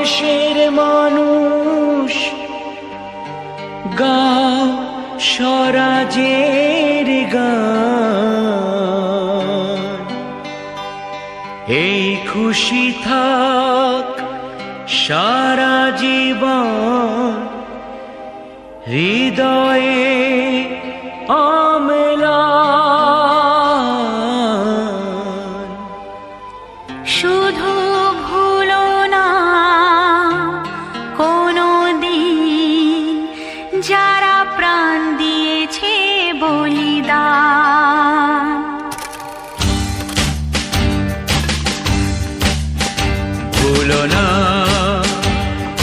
দেশের মানুষ গাও স্বরাজের গান। এই খুশি থাক সারা জীবন হৃদয়ে অম্লান। শুধু ভুলো না কোনো দিন যারা প্রাণ দিয়েছে বলিদান। ভুলো না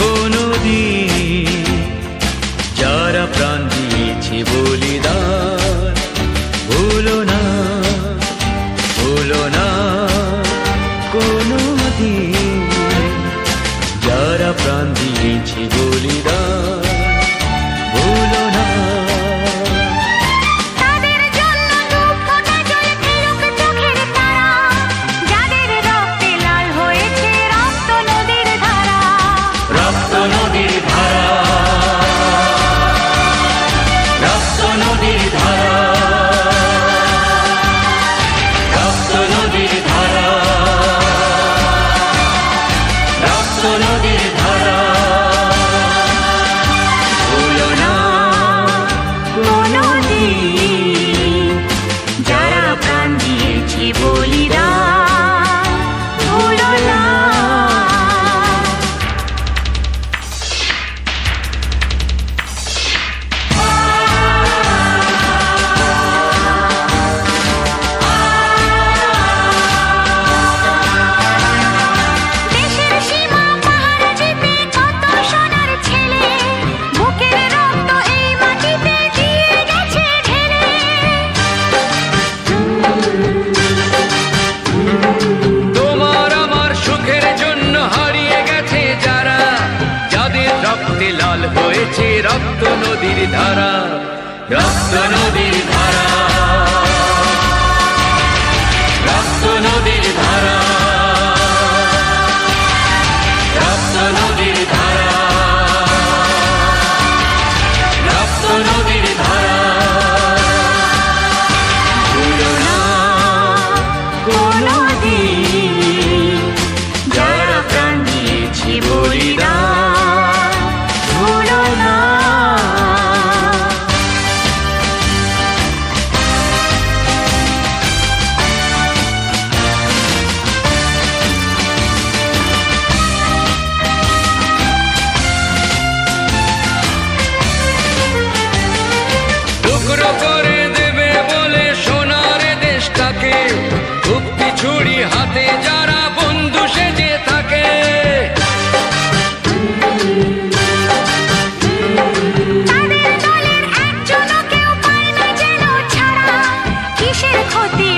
কোনো দিন যারা প্রাণ দিয়েছে বলিদান। ভুলো না, ভুলো না কোনো দিন যারা প্রাণ দিয়েছে বলিদান। ভুলো না। তাদের জন্য দু ফোঁটা জল ফেলুক চোখের তারা, যাদের রক্তে লাল হয়েছে রক্ত নদীর ধারা। রক্ত নদীর ধারা, রক্ত নদীর ধারা, রক্ত নদীর ধারা, রক্ত নদীর ধারা। ভুলো না কোনো দিন যারা প্রাণ দিয়েছে বলিদান। ভুলো না। দেশের সীমা পাহাড় জিতে কত সোনার ছেলে, বুকের রক্ত এই মাটিতে দিয়ে গেছে ঢেলে। তোমার আমার সুখের জন্য হারিয়ে গেছে যারা, যাদের রক্তে লাল হয়েছে রক্ত নদীর ধারা। রক্ত নদীর ধারা, রক্ত নদীর ধারা, রক্ত নদীর ধারা, রক্ত নদীর ধারা। ভুলো না কোনো দিন যারা প্রাণ দিয়েছে বলিদান। ভুলো না। টুকরো করে দেবে বলে সোনার দেশটাকে, মুক্তি ছুরি হাতে যারা বন্ধু সেজে থাকে। তাদের দলের একজনও কেউ পায় না যেন ছাড়া, কিসের ক্ষতি